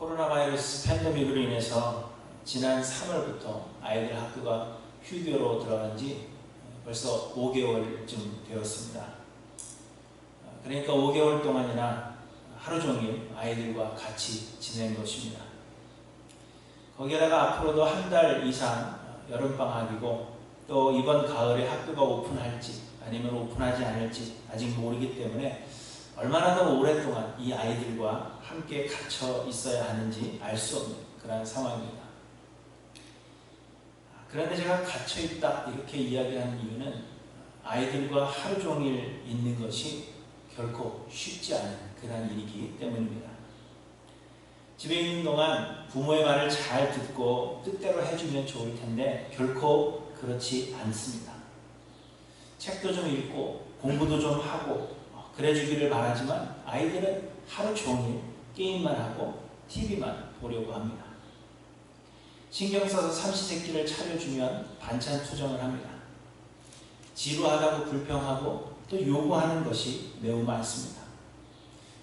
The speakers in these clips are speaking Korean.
코로나 바이러스 팬데믹으로 인해서 지난 3월부터 아이들 학교가 휴교로 들어간 지 벌써 5개월쯤 되었습니다. 그러니까 5개월 동안이나 하루 종일 아이들과 같이 지낸 것입니다. 거기에다가 앞으로도 한 달 이상 여름방학이고 또 이번 가을에 학교가 오픈할지 아니면 오픈하지 않을지 아직 모르기 때문에 얼마나 더 오랫동안 이 아이들과 함께 갇혀 있어야 하는지 알 수 없는 그런 상황입니다. 그런데 제가 갇혀 있다 이렇게 이야기하는 이유는 아이들과 하루 종일 있는 것이 결코 쉽지 않은 그런 일이기 때문입니다. 집에 있는 동안 부모의 말을 잘 듣고 뜻대로 해주면 좋을 텐데 결코 그렇지 않습니다. 책도 좀 읽고 공부도 좀 하고 그래주기를 바라지만 아이들은 하루 종일 게임만 하고 TV만 보려고 합니다. 신경 써서 삼시세끼를 차려주면 반찬 투정을 합니다. 지루하다고 불평하고 또 요구하는 것이 매우 많습니다.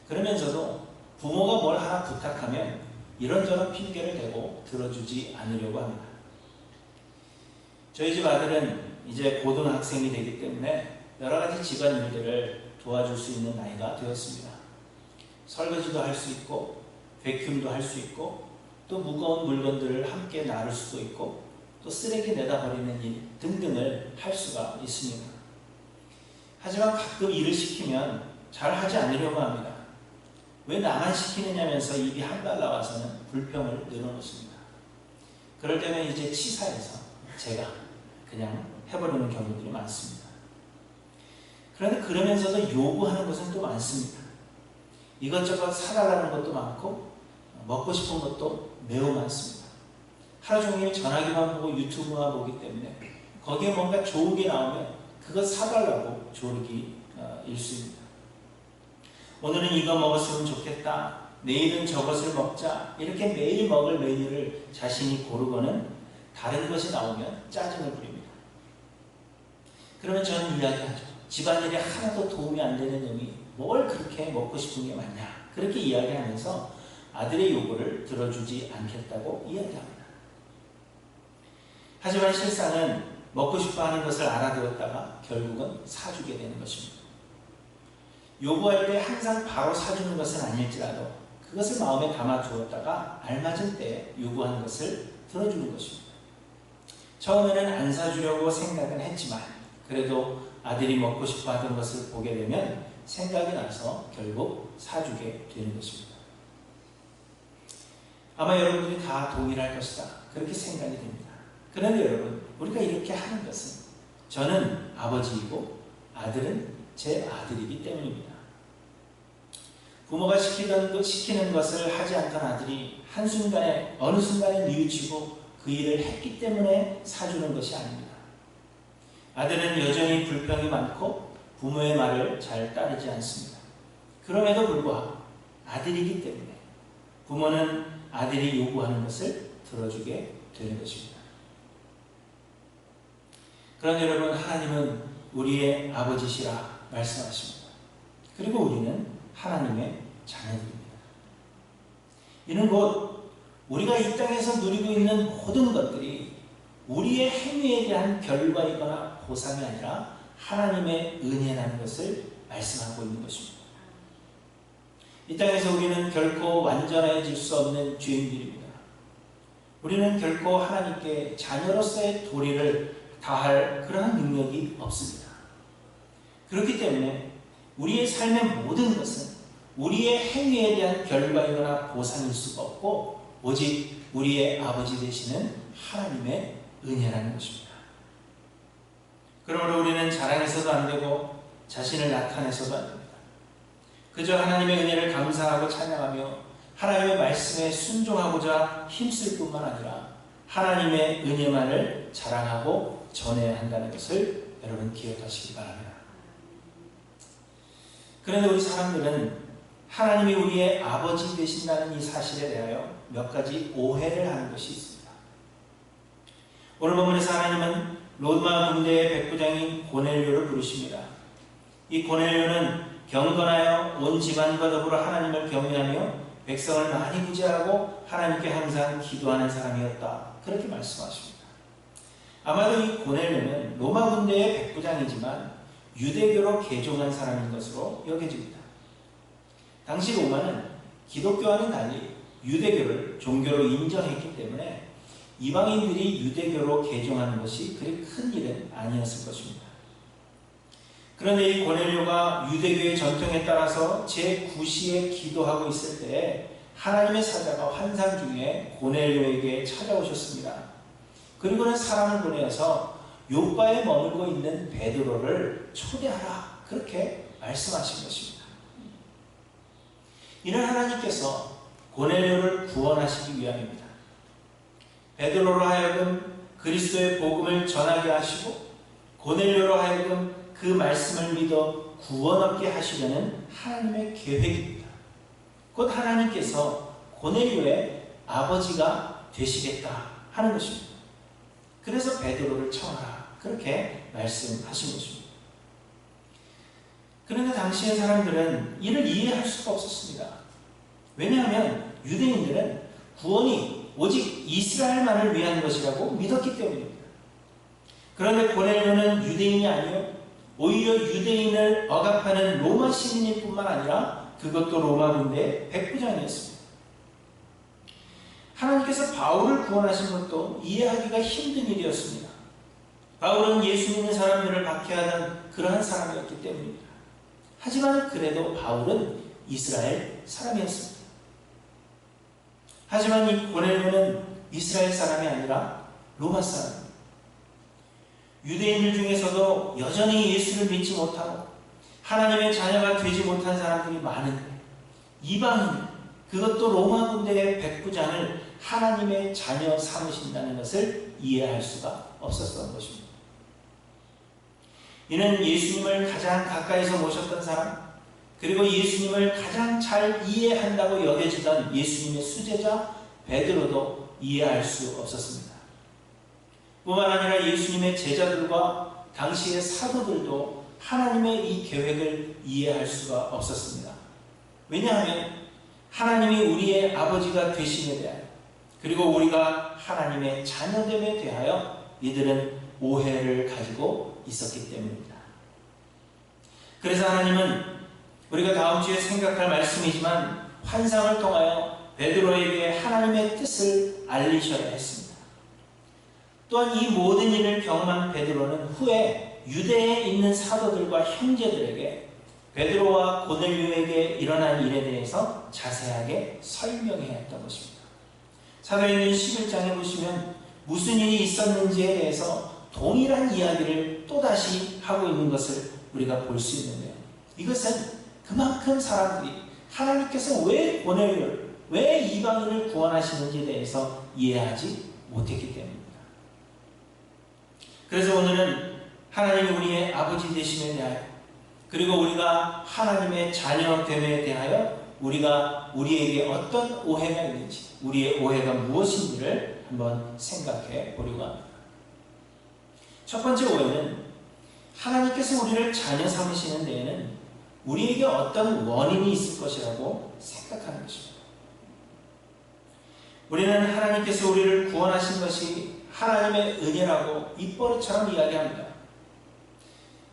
그러면서도 부모가 뭘 하나 부탁하면 이런저런 핑계를 대고 들어주지 않으려고 합니다. 저희 집 아들은 이제 고등학생이 되기 때문에 여러 가지 집안일들을 도와줄 수 있는 나이가 되었습니다. 설거지도 할 수 있고 베큐움도 할 수 있고 또 무거운 물건들을 함께 나를 수도 있고 또 쓰레기 내다 버리는 일 등등을 할 수가 있습니다. 하지만 가끔 일을 시키면 잘 하지 않으려고 합니다. 왜 나만 시키느냐면서 입이 한발 나와서는 불평을 늘어놓습니다. 그럴 때는 이제 치사해서 제가 그냥 해버리는 경우들이 많습니다. 그런데 그러면서도 요구하는 것은 또 많습니다. 이것저것 사달라는 것도 많고 먹고 싶은 것도 매우 많습니다. 하루 종일 전화기만 보고 유튜브만 보기 때문에 거기에 뭔가 좋은 게 나오면 그것 사달라고 조르기 일쑤입니다. 오늘은 이거 먹었으면 좋겠다. 내일은 저것을 먹자. 이렇게 매일 먹을 메뉴를 자신이 고르고는 다른 것이 나오면 짜증을 부립니다. 그러면 저는 이야기하죠. 집안일에 하나도 도움이 안 되는 놈이 뭘 그렇게 먹고 싶은 게 많냐. 그렇게 이야기하면서 아들의 요구를 들어주지 않겠다고 이야기합니다. 하지만 실상은 먹고 싶어 하는 것을 알아들었다가 결국은 사주게 되는 것입니다. 요구할 때 항상 바로 사주는 것은 아닐지라도 그것을 마음에 담아두었다가 알맞은 때에 요구하는 것을 들어주는 것입니다. 처음에는 안 사주려고 생각은 했지만 그래도 아들이 먹고 싶어 하던 것을 보게 되면 생각이 나서 결국 사주게 되는 것입니다. 아마 여러분들이 다 동일할 것이다. 그렇게 생각이 됩니다. 그런데 여러분, 우리가 이렇게 하는 것은 저는 아버지이고 아들은 제 아들이기 때문입니다. 부모가 시키는 것을 하지 않던 아들이 한순간에 어느 순간에 뉘우치고 그 일을 했기 때문에 사주는 것이 아닙니다. 아들은 여전히 불평이 많고 부모의 말을 잘 따르지 않습니다. 그럼에도 불구하고 아들이기 때문에 부모는 아들이 요구하는 것을 들어주게 되는 것입니다. 그런데 여러분, 하나님은 우리의 아버지시라 말씀하십니다. 그리고 우리는 하나님의 자녀들입니다. 이는 곧 우리가 이 땅에서 누리고 있는 모든 것들이 우리의 행위에 대한 결과이거나 보상이 아니라 하나님의 은혜라는 것을 말씀하고 있는 것입니다. 이 땅에서 우리는 결코 완전해질 수 없는 죄인들입니다. 우리는 결코 하나님께 자녀로서의 도리를 다할 그러한 능력이 없습니다. 그렇기 때문에 우리의 삶의 모든 것은 우리의 행위에 대한 결과이거나 보상일 수가 없고 오직 우리의 아버지 되시는 하나님의 은혜라는 것입니다. 그러므로 우리는 자랑해서도 안 되고 자신을 나타내서도 안 됩니다. 그저 하나님의 은혜를 감사하고 찬양하며 하나님의 말씀에 순종하고자 힘쓸 뿐만 아니라 하나님의 은혜만을 자랑하고 전해야 한다는 것을 여러분 기억하시기 바랍니다. 그런데 우리 사람들은 하나님이 우리의 아버지 되신다는 이 사실에 대하여 몇 가지 오해를 하는 것이 있습니다. 오늘 본문에서 하나님은 로마 군대의 백부장인 고넬료를 부르십니다. 이 고넬료는 경건하여 온 집안과 더불어 하나님을 경외하며 백성을 많이 구제하고 하나님께 항상 기도하는 사람이었다. 그렇게 말씀하십니다. 아마도 이 고넬료는 로마 군대의 백부장이지만 유대교로 개종한 사람인 것으로 여겨집니다. 당시 로마는 기독교와는 달리 유대교를 종교로 인정했기 때문에 이방인들이 유대교로 개종하는 것이 그리 큰 일은 아니었을 것입니다. 그런데 이 고넬료가 유대교의 전통에 따라서 제9시에 기도하고 있을 때에 하나님의 사자가 환상 중에 고넬료에게 찾아오셨습니다. 그리고는 사람을 보내어서 요바에 머물고 있는 베드로를 초대하라. 그렇게 말씀하신 것입니다. 이는 하나님께서 고넬료를 구원하시기 위함입니다. 베드로로 하여금 그리스도의 복음을 전하게 하시고 고넬료로 하여금 그 말씀을 믿어 구원 얻게 하시려는 하나님의 계획입니다. 곧 하나님께서 고넬료의 아버지가 되시겠다 하는 것입니다. 그래서 베드로를 청하라. 그렇게 말씀하신 것입니다. 그런데 당시의 사람들은 이를 이해할 수가 없었습니다. 왜냐하면 유대인들은 구원이 오직 이스라엘만을 위한 것이라고 믿었기 때문입니다. 그런데 고넬료는 유대인이 아니요 오히려 유대인을 억압하는 로마 시민일 뿐만 아니라 그것도 로마 군대의 백부장이었습니다. 하나님께서 바울을 구원하신 것도 이해하기가 힘든 일이었습니다. 바울은 예수 믿는 사람들을 박해하는 그러한 사람이었기 때문입니다. 하지만 그래도 바울은 이스라엘 사람이었습니다. 하지만 이 고넬료는 이스라엘 사람이 아니라 로마 사람입니다. 유대인들 중에서도 여전히 예수를 믿지 못하고 하나님의 자녀가 되지 못한 사람들이 많은데 이방인, 그것도 로마 군대의 백부장을 하나님의 자녀 삼으신다는 것을 이해할 수가 없었던 것입니다. 이는 예수님을 가장 가까이서 모셨던 사람, 그리고 예수님을 가장 잘 이해한다고 여겨지던 예수님의 수제자 베드로도 이해할 수 없었습니다. 뿐만 아니라 예수님의 제자들과 당시의 사도들도 하나님의 이 계획을 이해할 수가 없었습니다. 왜냐하면 하나님이 우리의 아버지가 되심에 대하여 그리고 우리가 하나님의 자녀됨에 대하여 이들은 오해를 가지고 있었기 때문입니다. 그래서 하나님은 우리가 다음 주에 생각할 말씀이지만 환상을 통하여 베드로에게 하나님의 뜻을 알리셔야 했습니다. 또한 이 모든 일을 경험한 베드로는 후에 유대에 있는 사도들과 형제들에게 베드로와 고넬료에게 일어난 일에 대해서 자세하게 설명해야 했던 것입니다. 사도행전 11장에 보시면 무슨 일이 있었는지에 대해서 동일한 이야기를 또다시 하고 있는 것을 우리가 볼 수 있는데요. 이것은 그만큼 사람들이 하나님께서 왜 고넬료를, 왜 이방인을 구원하시는지에 대해서 이해하지 못했기 때문입니다. 그래서 오늘은 하나님이 우리의 아버지 되심에 대하여 그리고 우리가 하나님의 자녀됨에 대하여 우리에게 어떤 오해가 있는지, 우리의 오해가 무엇인지를 한번 생각해 보려고 합니다. 첫 번째 오해는 하나님께서 우리를 자녀 삼으시는 데에는 우리에게 어떤 원인이 있을 것이라고 생각하는 것입니다. 우리는 하나님께서 우리를 구원하신 것이 하나님의 은혜라고 입버릇처럼 이야기합니다.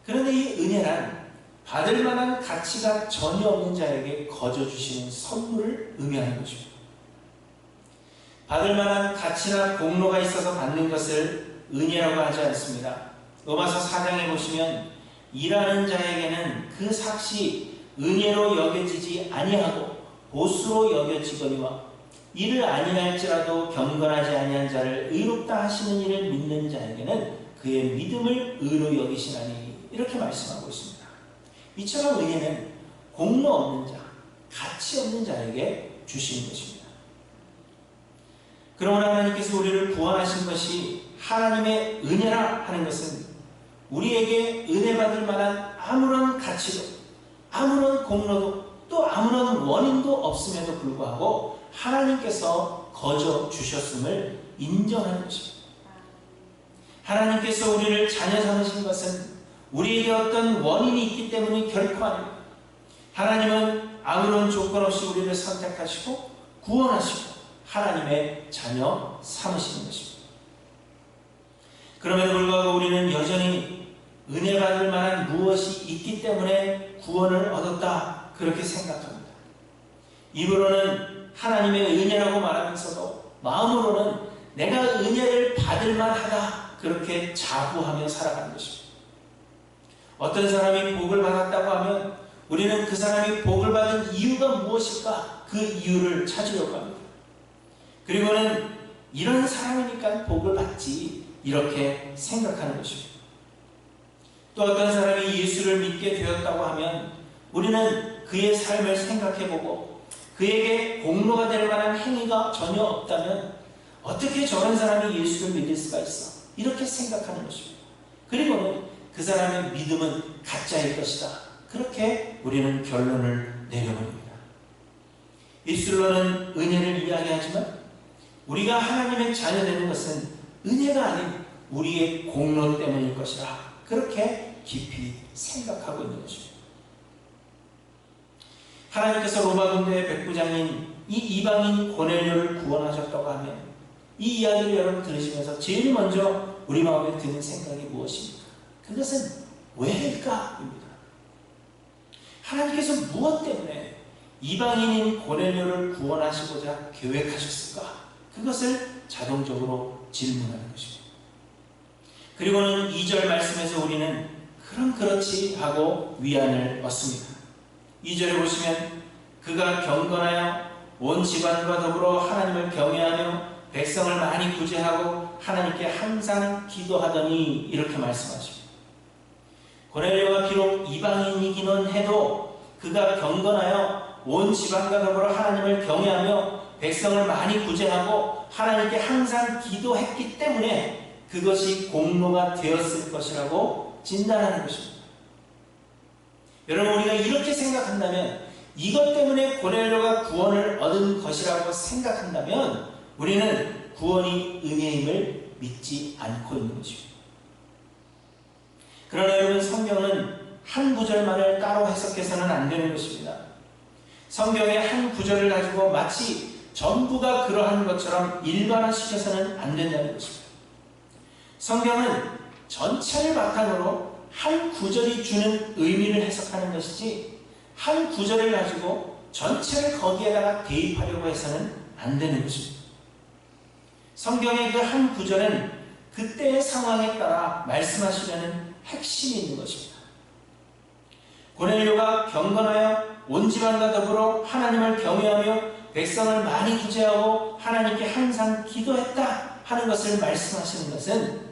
그런데 이 은혜란 받을 만한 가치가 전혀 없는 자에게 거저 주시는 선물을 의미하는 것입니다. 받을 만한 가치나 공로가 있어서 받는 것을 은혜라고 하지 않습니다. 로마서 4장에 보시면 일하는 자에게는 그 삭시 은혜로 여겨지지 아니하고 보수로 여겨지거니와 이를 아니할지라도 경건하지 아니한 자를 의롭다 하시는 이를 믿는 자에게는 그의 믿음을 의로 여기시나니 이렇게 말씀하고 있습니다. 이처럼 은혜는 공로 없는 자, 가치 없는 자에게 주시는 것입니다. 그러므로 하나님께서 우리를 구원하신 것이 하나님의 은혜라 하는 것은 우리에게 은혜 받을 만한 아무런 가치도, 아무런 공로도, 또 아무런 원인도 없음에도 불구하고 하나님께서 거저 주셨음을 인정하는 것입니다. 하나님께서 우리를 자녀 삼으신 것은 우리에게 어떤 원인이 있기 때문이 결코 아닙니다. 하나님은 아무런 조건 없이 우리를 선택하시고 구원하시고 하나님의 자녀 삼으시는 것입니다. 그럼에도 불구하고 우리는 여전히 은혜 받을 만한 무엇이 있기 때문에 구원을 얻었다 그렇게 생각합니다. 입으로는 하나님의 은혜라고 말하면서도 마음으로는 내가 은혜를 받을 만하다 그렇게 자부하며 살아가는 것입니다. 어떤 사람이 복을 받았다고 하면 우리는 그 사람이 복을 받은 이유가 무엇일까 그 이유를 찾으려고 합니다. 그리고는 이런 사람이니까 복을 받지 이렇게 생각하는 것입니다. 또 어떤 사람이 예수를 믿게 되었다고 하면 우리는 그의 삶을 생각해보고 그에게 공로가 될 만한 행위가 전혀 없다면 어떻게 저런 사람이 예수를 믿을 수가 있어? 이렇게 생각하는 것입니다. 그리고는 그 사람의 믿음은 가짜일 것이다. 그렇게 우리는 결론을 내려버립니다. 입술로는 은혜를 이야기하지만 우리가 하나님의 자녀 되는 것은 은혜가 아닌 우리의 공로 때문일 것이라 그렇게 깊이 생각하고 있는 것입니다. 하나님께서 로마 군대의 백부장인 이 이방인 고넬료를 구원하셨다고 하면 이 이야기를 여러분 들으시면서 제일 먼저 우리 마음에 드는 생각이 무엇입니까? 그것은 왜일까입니다. 하나님께서 무엇 때문에 이방인인 고넬료를 구원하시고자 계획하셨을까? 그것을 자동적으로 질문하는 것입니다. 그리고는 2절 말씀에서 우리는 그럼 그렇지 하고 위안을 얻습니다. 2절에 보시면 그가 경건하여 온 집안과 더불어 하나님을 경외하며 백성을 많이 구제하고 하나님께 항상 기도하더니 이렇게 말씀하십니다. 고넬료가 비록 이방인이기는 해도 그가 경건하여 온 집안과 더불어 하나님을 경외하며 백성을 많이 구제하고 하나님께 항상 기도했기 때문에 그것이 공로가 되었을 것이라고 진단하는 것입니다. 여러분 우리가 이렇게 생각한다면 이것 때문에 고넬료가 구원을 얻은 것이라고 생각한다면 우리는 구원이 은혜임을 믿지 않고 있는 것입니다. 그러나 여러분 성경은 한 구절만을 따로 해석해서는 안 되는 것입니다. 성경의 한 구절을 가지고 마치 전부가 그러한 것처럼 일반화시켜서는 안 된다는 것입니다. 성경은 전체를 바탕으로 한 구절이 주는 의미를 해석하는 것이지 한 구절을 가지고 전체를 거기에다가 대입하려고 해서는 안 되는 것입니다. 성경의 그 한 구절은 그때의 상황에 따라 말씀하시려는 핵심이 있는 것입니다. 고넬료가 경건하여 온 집안과 더불어 하나님을 경외하며 백성을 많이 구제하고 하나님께 항상 기도했다 하는 것을 말씀하시는 것은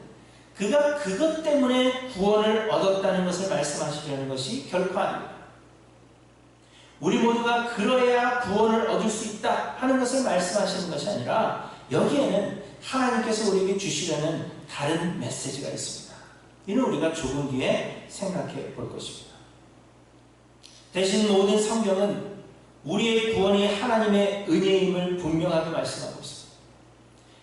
그가 그것 때문에 구원을 얻었다는 것을 말씀하시려는 것이 결코 아닙니다. 우리 모두가 그러해야 구원을 얻을 수 있다 하는 것을 말씀하시는 것이 아니라 여기에는 하나님께서 우리에게 주시려는 다른 메시지가 있습니다. 이는 우리가 조금 뒤에 생각해 볼 것입니다. 대신 모든 성경은 우리의 구원이 하나님의 은혜임을 분명하게 말씀하고 있습니다.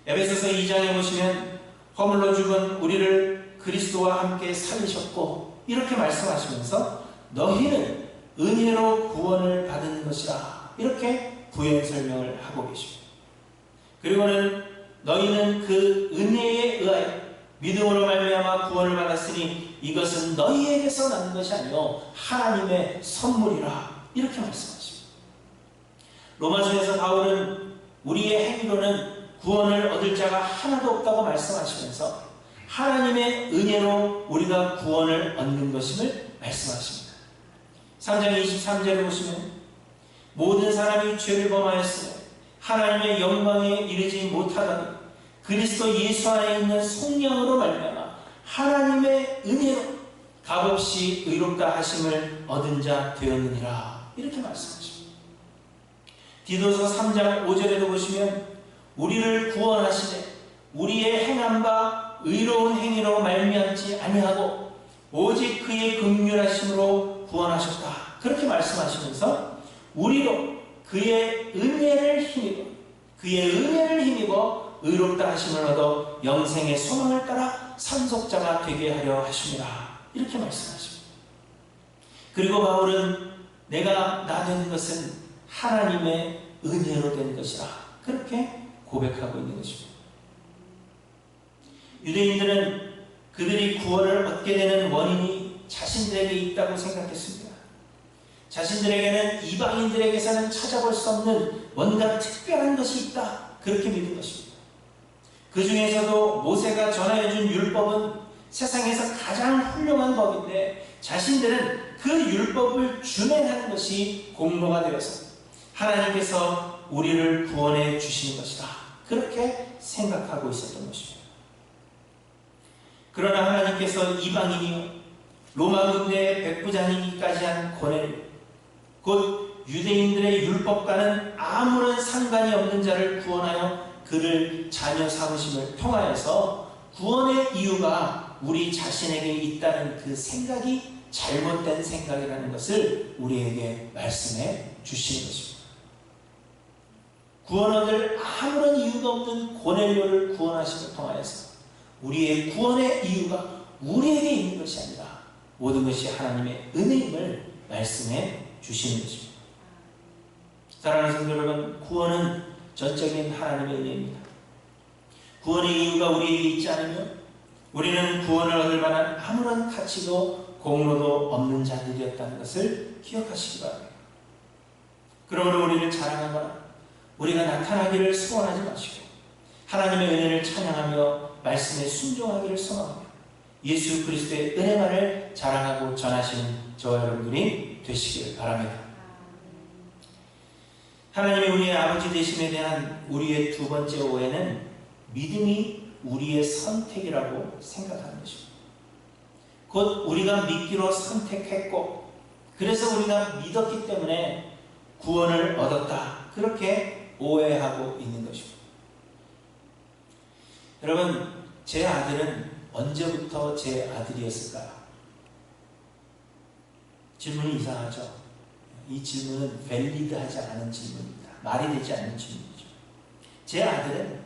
에베소서 2장에 보시면 허물로 죽은 우리를 그리스도와 함께 살리셨고 이렇게 말씀하시면서 너희는 은혜로 구원을 받은 것이라 이렇게 부연 설명을 하고 계십니다. 그리고는 너희는 그 은혜에 의하여 믿음으로 말미암아 구원을 받았으니 이것은 너희에게서 난 것이 아니요 하나님의 선물이라 이렇게 말씀하십니다. 로마서에서 바울은 우리의 행위로는 구원을 얻을 자가 하나도 없다고 말씀하시면서 하나님의 은혜로 우리가 구원을 얻는 것임을 말씀하십니다. 3장 23절에 보시면 모든 사람이 죄를 범하였으며 하나님의 영광에 이르지 못하더니 그리스도 예수 안에 있는 성령으로 말미암아 하나님의 은혜로 값없이 의롭다 하심을 얻은 자 되었느니라 이렇게 말씀하십니다. 디도서 3장 5절에도 보시면 우리를 구원하시되 우리의 행함과 의로운 행위로 말미암지 아니하고 오직 그의 긍휼하심으로 구원하셨다 그렇게 말씀하시면서 우리로 그의 은혜를 힘입어 의롭다 하심을 얻어 영생의 소망을 따라 상속자가 되게 하려 하십니다 이렇게 말씀하십니다. 그리고 바울은 내가 나 된 것은 하나님의 은혜로 된 것이라 그렇게 고백하고 있는 것입니다. 유대인들은 그들이 구원을 얻게 되는 원인이 자신들에게 있다고 생각했습니다. 자신들에게는 이방인들에게서는 찾아볼 수 없는 뭔가 특별한 것이 있다 그렇게 믿은 것입니다. 그 중에서도 모세가 전하여준 율법은 세상에서 가장 훌륭한 법인데 자신들은 그 율법을 준행하는 것이 공로가 되어서 하나님께서 우리를 구원해 주시는 것이다 그렇게 생각하고 있었던 것입니다. 그러나 하나님께서 이방인이요 로마 군대의 백부장이기까지 한 고넬 곧 유대인들의 율법과는 아무런 상관이 없는 자를 구원하여 그를 자녀 삼으심을 통하여서 구원의 이유가 우리 자신에게 있다는 그 생각이 잘못된 생각이라는 것을 우리에게 말씀해 주시는 것입니다. 구원 얻을 아무런 이유가 없는 고넬료를 구원하심을 통하여서 우리의 구원의 이유가 우리에게 있는 것이 아니라 모든 것이 하나님의 은혜임을 말씀해 주시는 것입니다. 사랑하는 성도 여러분, 구원은 전적인 하나님의 은혜입니다. 구원의 이유가 우리에게 있지 않으면 우리는 구원을 얻을 만한 아무런 가치도 공로도 없는 자들이었다는 것을 기억하시기 바랍니다. 그러므로 우리를 자랑하거나 우리가 나타나기를 소원하지 마시고 하나님의 은혜를 찬양하며 말씀에 순종하기를 소망하며 예수 그리스도의 은혜만을 자랑하고 전하시는 저와 여러분들이 되시길 바랍니다. 하나님의 우리의 아버지 되심에 대한 우리의 두 번째 오해는 믿음이 우리의 선택이라고 생각하는 것입니다. 곧 우리가 믿기로 선택했고 그래서 우리가 믿었기 때문에 구원을 얻었다 그렇게 오해하고 있는 것입니다. 여러분, 제 아들은 언제부터 제 아들이었을까요? 질문이 이상하죠? 이 질문은 밸리드하지 않은 질문입니다. 말이 되지 않는 질문이죠. 제 아들은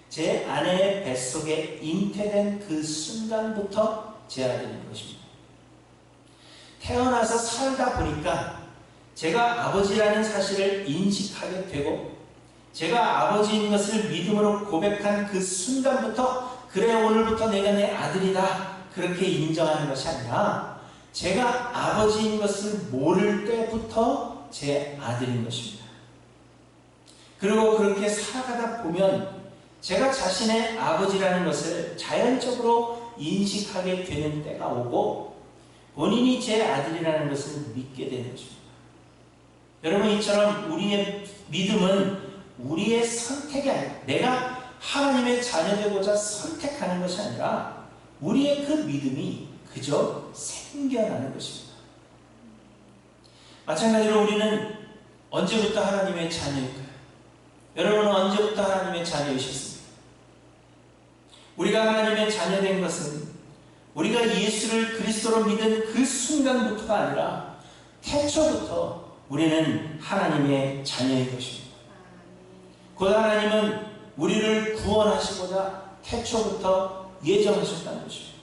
제 아내의 뱃속에 잉태된 그 순간부터 제 아들인 것입니다. 태어나서 살다 보니까 제가 아버지라는 사실을 인식하게 되고 제가 아버지인 것을 믿음으로 고백한 그 순간부터 그래 오늘부터 내가 내 아들이다 그렇게 인정하는 것이 아니라 제가 아버지인 것을 모를 때부터 제 아들인 것입니다. 그리고 그렇게 살아가다 보면 제가 자신의 아버지라는 것을 자연적으로 인식하게 되는 때가 오고 본인이 제 아들이라는 것을 믿게 되는 것입니다. 여러분, 이처럼 우리의 믿음은 우리의 선택이 아니라 내가 하나님의 자녀되고자 선택하는 것이 아니라 우리의 그 믿음이 그저 생겨나는 것입니다. 마찬가지로 우리는 언제부터 하나님의 자녀일까요? 여러분은 언제부터 하나님의 자녀이셨습니까? 우리가 하나님의 자녀된 것은 우리가 예수를 그리스도로 믿은 그 순간부터가 아니라 태초부터 우리는 하나님의 자녀인 것입니다. 곧 하나님은 우리를 구원하시고자 태초부터 예정하셨다는 것입니다.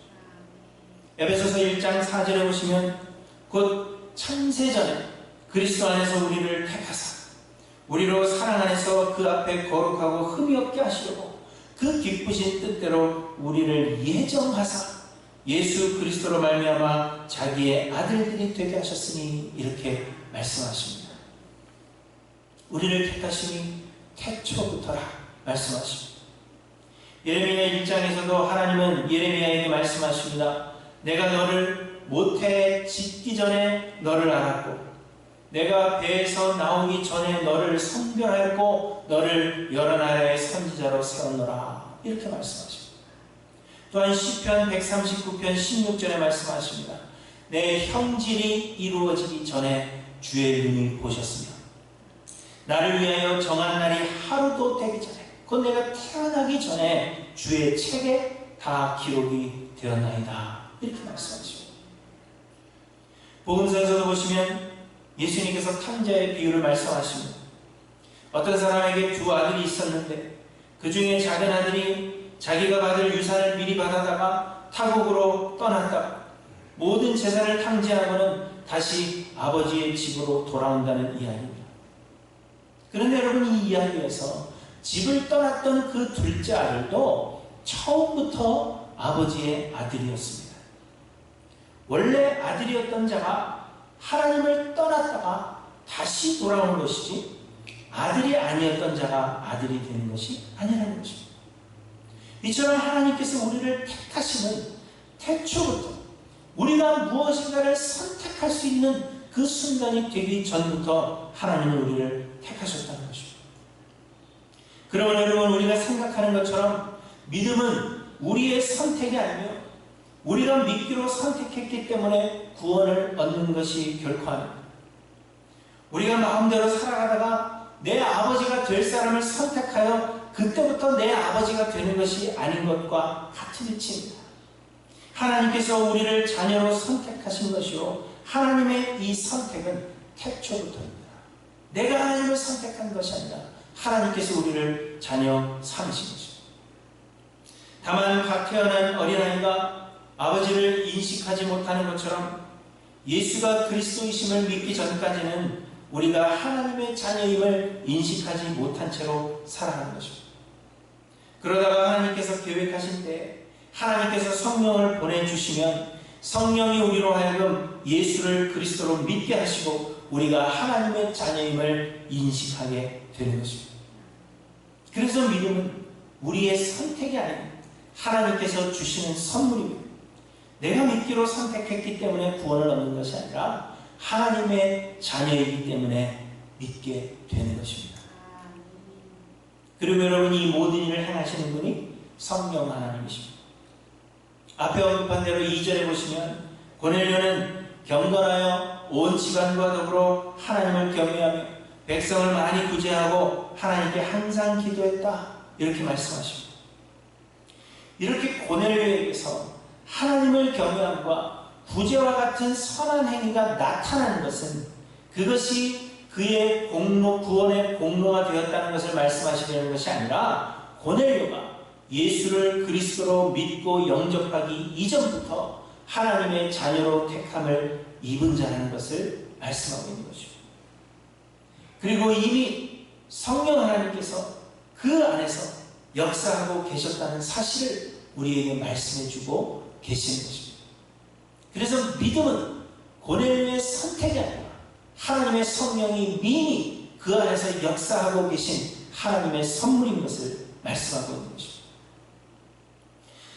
에베소서 1장 4절에 보시면 곧 창세전에 그리스도 안에서 우리를 택하사 우리로 사랑 안에서 그 앞에 거룩하고 흠이 없게 하시려고 그 기쁘신 뜻대로 우리를 예정하사 예수 그리스도로 말미암아 자기의 아들들이 되게 하셨으니 이렇게 말씀하십니다. 우리를 택하심이 태초부터라 말씀하십니다. 예레미야 1장에서도 하나님은 예레미야에게 말씀하십니다. 내가 너를 모태에 짓기 전에 너를 알았고 내가 배에서 나오기 전에 너를 선별하였고 너를 여러 나라의 선지자로 세웠노라 이렇게 말씀하십니다. 또한 시편 139편 16절에 말씀하십니다. 내 형질이 이루어지기 전에 주의 눈이 보셨으며 나를 위하여 정한 날이 하루도 되기 전에 곧 내가 태어나기 전에 주의 책에 다 기록이 되었나이다 이렇게 말씀하십니다. 복음서에서도 보시면 예수님께서 탕자의 비유를 말씀하십니다. 어떤 사람에게 두 아들이 있었는데 그 중에 작은 아들이 자기가 받을 유산을 미리 받아다가 타국으로 떠났다가 모든 재산을 탕제하고는 다시 아버지의 집으로 돌아온다는 이야기입니다. 그런데 여러분, 이 이야기에서 집을 떠났던 그 둘째 아들도 처음부터 아버지의 아들이었습니다. 원래 아들이었던 자가 하나님을 떠났다가 다시 돌아오는 것이지, 아들이 아니었던 자가 아들이 되는 것이 아니라는 것입니다. 이처럼 하나님께서 우리를 택하시는 태초부터 우리가 무엇인가를 선택할 수 있는 그 순간이 되기 전부터 하나님은 우리를 택하셨다는 것입니다. 그러면 여러분, 우리가 생각하는 것처럼 믿음은 우리의 선택이 아니며 우리가 믿기로 선택했기 때문에 구원을 얻는 것이 결코 아닙니다. 우리가 마음대로 살아가다가 내 아버지가 될 사람을 선택하여 그때부터 내 아버지가 되는 것이 아닌 것과 같은 이치입니다. 하나님께서 우리를 자녀로 선택하신 것이요, 하나님의 이 선택은 태초부터입니다. 내가 하나님을 선택한 것이 아니라 하나님께서 우리를 자녀 삼으신 것입니다. 다만 각 태어난 어린아이가 아버지를 인식하지 못하는 것처럼 예수가 그리스도이심을 믿기 전까지는 우리가 하나님의 자녀임을 인식하지 못한 채로 살아가는 것입니다. 그러다가 하나님께서 계획하신 때 하나님께서 성령을 보내주시면 성령이 우리로 하여금 예수를 그리스도로 믿게 하시고 우리가 하나님의 자녀임을 인식하게 되는 것입니다. 그래서 믿음은 우리의 선택이 아닌 하나님께서 주시는 선물입니다. 내가 믿기로 선택했기 때문에 구원을 얻는 것이 아니라 하나님의 자녀이기 때문에 믿게 되는 것입니다. 그리고 여러분, 이 모든 일을 행하시는 분이 성령 하나님이십니다. 앞에 언급한 대로 2절에 보시면 고넬료는 경건하여 온 집안과 더불어 하나님을 경외하며 백성을 많이 구제하고 하나님께 항상 기도했다, 이렇게 말씀하십니다. 이렇게 고넬료에게서 하나님을 경외함과 구제와 같은 선한 행위가 나타나는 것은 그것이 그의 공로, 구원의 공로가 되었다는 것을 말씀하시려는 것이 아니라 고넬료가 예수를 그리스도로 믿고 영접하기 이전부터 하나님의 자녀로 택함을 입은 자라는 것을 말씀하고 있는 것입니다. 그리고 이미 성령 하나님께서 그 안에서 역사하고 계셨다는 사실을 우리에게 말씀해주고 계시는 것입니다. 그래서 믿음은 고넬료의 선택이 아니라 하나님의 성령이 이미 그 안에서 역사하고 계신 하나님의 선물인 것을 말씀하고 있는 것입니다.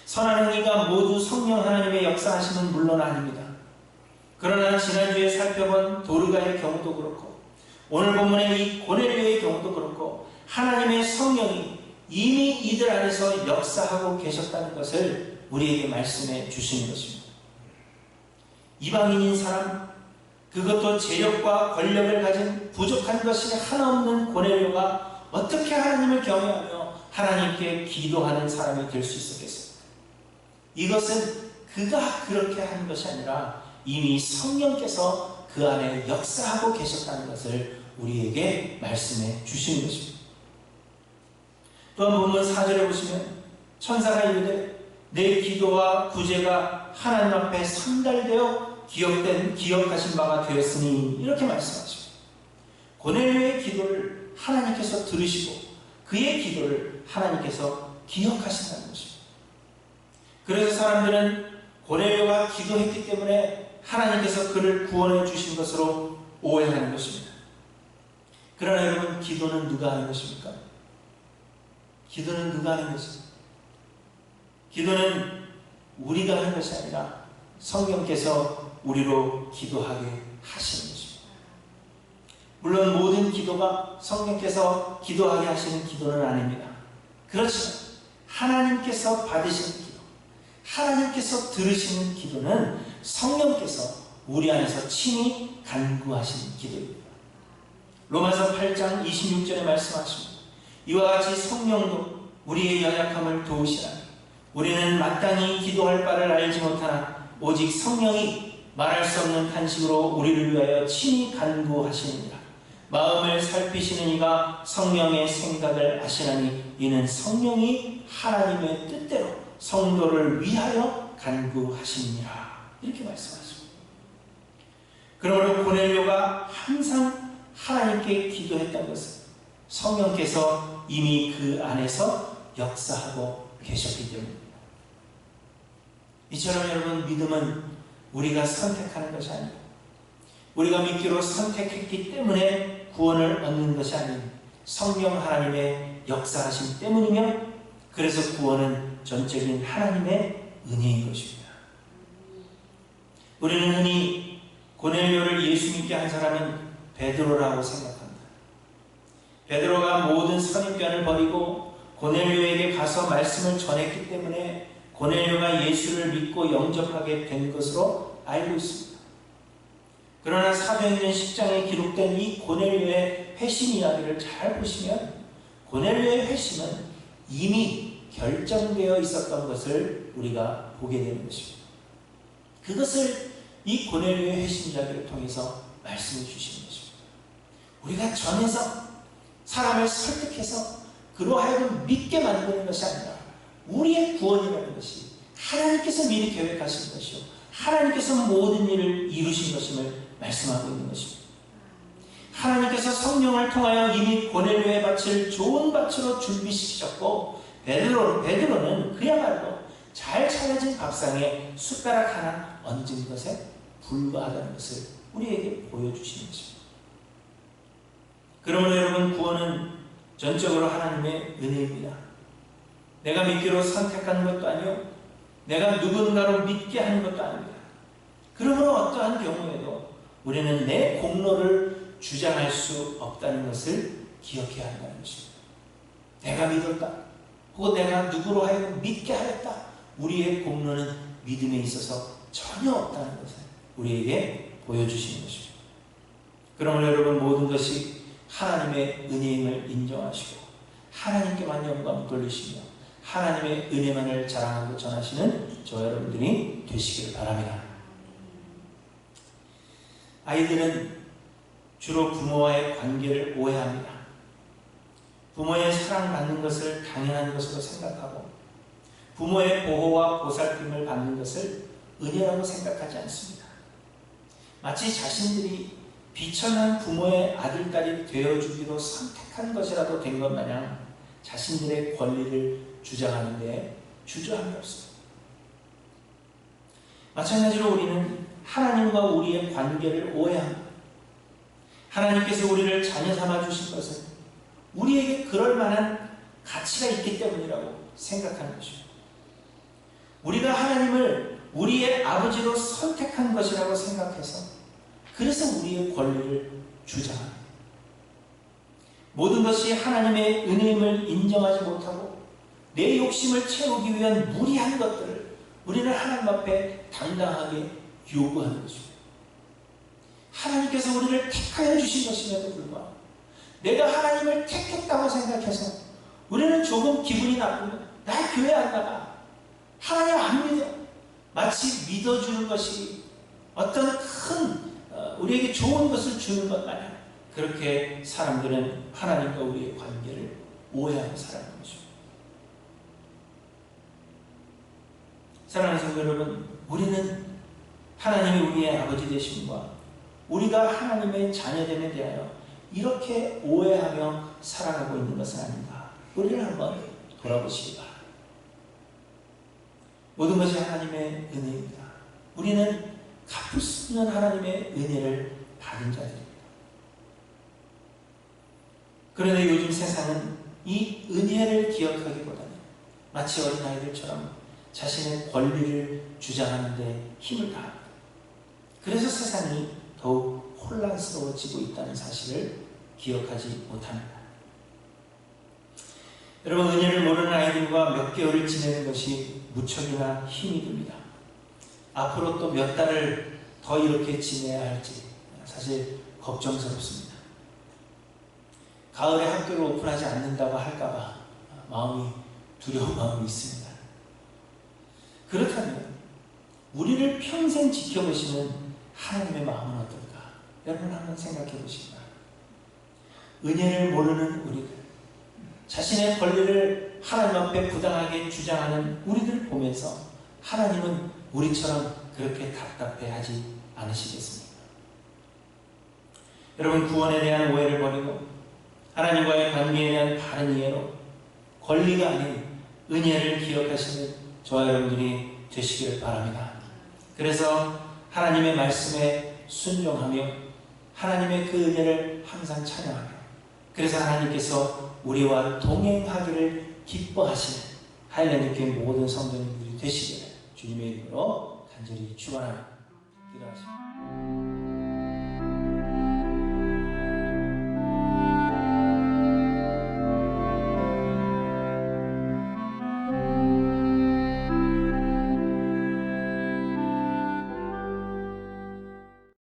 선한 행위가 모두 성령 하나님의 역사하심은 물론 아닙니다. 그러나 지난주에 살펴본 도르가의 경우도 그렇고 오늘 본문의 이 고넬료의 경우도 그렇고 하나님의 성령이 이미 이들 안에서 역사하고 계셨다는 것을 우리에게 말씀해 주시는 것입니다. 이방인인 사람, 그것도 재력과 권력을 가진 부족한 것이 하나 없는 고넬료가 어떻게 하나님을 경외하며 하나님께 기도하는 사람이 될 수 있었겠습니까? 이것은 그가 그렇게 한 것이 아니라 이미 성령께서 그 안에 역사하고 계셨다는 것을 우리에게 말씀해 주시는 것입니다. 또한 본문 4절에 보시면 천사가 이르되 내 기도와 구제가 하나님 앞에 상달되어 기억하신 바가 되었으니, 이렇게 말씀하십니다. 고넬료의 기도를 하나님께서 들으시고 그의 기도를 하나님께서 기억하신다는 것입니다. 그래서 사람들은 고넬료가 기도했기 때문에 하나님께서 그를 구원해 주신 것으로 오해하는 것입니다. 그러나 여러분, 기도는 누가 하는 것입니까? 기도는 누가 하는 것입니까? 기도는 우리가 하는 것이 아니라 성령께서 우리로 기도하게 하시는 것입니다. 물론 모든 기도가 성령께서 기도하게 하시는 기도는 아닙니다. 그렇지만 하나님께서 받으시는 기도, 하나님께서 들으시는 기도는 성령께서 우리 안에서 친히 간구하시는 기도입니다. 로마서 8장 26절에 말씀하십니다. 이와 같이 성령도 우리의 연약함을 도우시나니 우리는 마땅히 기도할 바를 알지 못하나 오직 성령이 말할 수 없는 탄식으로 우리를 위하여 친히 간구하시느니라. 마음을 살피시는 이가 성령의 생각을 아시나니 이는 성령이 하나님의 뜻대로 성도를 위하여 간구하시느니라. 이렇게 말씀하십니다. 그러므로 고넬료가 항상 하나님께 기도했던 것은 성령께서 이미 그 안에서 역사하고 계셨기 때문입니다. 이처럼 여러분, 믿음은 우리가 선택하는 것이 아니고 우리가 믿기로 선택했기 때문에 구원을 얻는 것이 아닌 성령 하나님의 역사하심 때문이며, 그래서 구원은 전적인 하나님의 은혜인 것입니다. 우리는 흔히 고넬료를 예수 믿게 한 사람은 베드로라고 생각합니다. 베드로가 모든 선입견을 버리고 고넬료에게 가서 말씀을 전했기 때문에 고넬료가 예수를 믿고 영접하게 된 것으로 알고 있습니다. 그러나 사도행전 10장에 기록된 이 고넬료의 회심 이야기를 잘 보시면 고넬료의 회심은 이미 결정되어 있었던 것을 우리가 보게 되는 것입니다. 그것을 이 고넬료의 회심 이야기를 통해서 말씀해 주시는 것입니다. 우리가 전해서 사람을 설득해서 그로 하여금 믿게 만드는 것이 아니라 우리의 구원이라는 것이 하나님께서 미리 계획하신 것이요 하나님께서 모든 일을 이루신 것임을 말씀하고 있는 것입니다. 하나님께서 성령을 통하여 이미 고넬료의 밭을 좋은 밭으로 준비시키셨고, 베드로는 그야말로 잘 차려진 밥상에 숟가락 하나 얹은 것에 불과하다는 것을 우리에게 보여주시는 것입니다. 그러므로 여러분, 구원은 전적으로 하나님의 은혜입니다. 내가 믿기로 선택하는 것도 아니요 내가 누군가로 믿게 하는 것도 아닙니다. 그러므로 어떠한 경우에도 우리는 내 공로를 주장할 수 없다는 것을 기억해야 한다는 것입니다. 내가 믿었다, 혹은 내가 누구로 하여금 믿게 하였다, 우리의 공로는 믿음에 있어서 전혀 없다는 것을 우리에게 보여주시는 것입니다. 그러므로 여러분, 모든 것이 하나님의 은혜임을 인정하시고 하나님께만 영광 돌리시며 하나님의 은혜만을 자랑하고 전하시는 저 여러분들이 되시기를 바랍니다. 아이들은 주로 부모와의 관계를 오해합니다. 부모의 사랑받는 것을 당연한 것으로 생각하고 부모의 보호와 보살핌을 받는 것을 은혜라고 생각하지 않습니다. 마치 자신들이 비천한 부모의 아들, 딸이 되어주기로 선택한 것이라도 된 것 마냥 자신들의 권리를 주장하는 데 주저함이 없습니다. 마찬가지로 우리는 하나님과 우리의 관계를 오해합니다. 하나님께서 우리를 자녀 삼아 주신 것은 우리에게 그럴 만한 가치가 있기 때문이라고 생각하는 것입니다. 우리가 하나님을 우리의 아버지로 선택한 것이라고 생각해서 그래서 우리의 권리를 주장합니다. 모든 것이 하나님의 은혜임을 인정하지 못하고 내 욕심을 채우기 위한 무리한 것들을 우리는 하나님 앞에 당당하게 요구하는 것입니다. 하나님께서 우리를 택하여 주신 것임에도 불구하고 내가 하나님을 택했다고 생각해서 우리는 조금 기분이 나쁘면 나 교회 안 나가, 하나님 안 믿어, 마치 믿어주는 것이 어떤 큰 우리에게 좋은 것을 주는 것 마냥 그렇게 사람들은 하나님과 우리의 관계를 오해하고 살아가는 것입니다. 사랑하는 성도 여러분, 우리는 하나님이 우리의 아버지 되심과 우리가 하나님의 자녀됨에 대하여 이렇게 오해하며 살아가고 있는 것은 아닌가, 우리를 한번 돌아보시기 바랍니다. 모든 것이 하나님의 은혜입니다. 우리는 갚을 수 없는 하나님의 은혜를 받은 자들입니다. 그런데 요즘 세상은 이 은혜를 기억하기보다는 마치 어린아이들처럼 자신의 권리를 주장하는 데 힘을 다합니다. 그래서 세상이 더욱 혼란스러워지고 있다는 사실을 기억하지 못합니다. 여러분, 은혜를 모르는 아이들과 몇 개월을 지내는 것이 무척이나 힘이 듭니다. 앞으로 또 몇 달을 더 이렇게 지내야 할지 사실 걱정스럽습니다. 가을에 학교를 오픈하지 않는다고 할까봐 마음이 두려운 마음이 있습니다. 그렇다면 우리를 평생 지켜보시는 하나님의 마음은 어떨까? 여러분 한번 생각해 보시기 바랍니다. 은혜를 모르는 우리들, 자신의 권리를 하나님 앞에 부당하게 주장하는 우리들을 보면서 하나님은 우리처럼 그렇게 답답해하지 않으시겠습니까? 여러분 구원에 대한 오해를 버리고 하나님과의 관계에 대한 바른 이해로 권리가 아닌 은혜를 기억하시는 저와 여러분들이 되시기를 바랍니다. 그래서 하나님의 말씀에 순종하며 하나님의 그 은혜를 항상 찬양하며 그래서 하나님께서 우리와 동행하기를 기뻐하시는 하일랜드 교회 모든 성도님들이 되시기를 주님의 이름으로 간절히 축원합니다. 기도하십니다.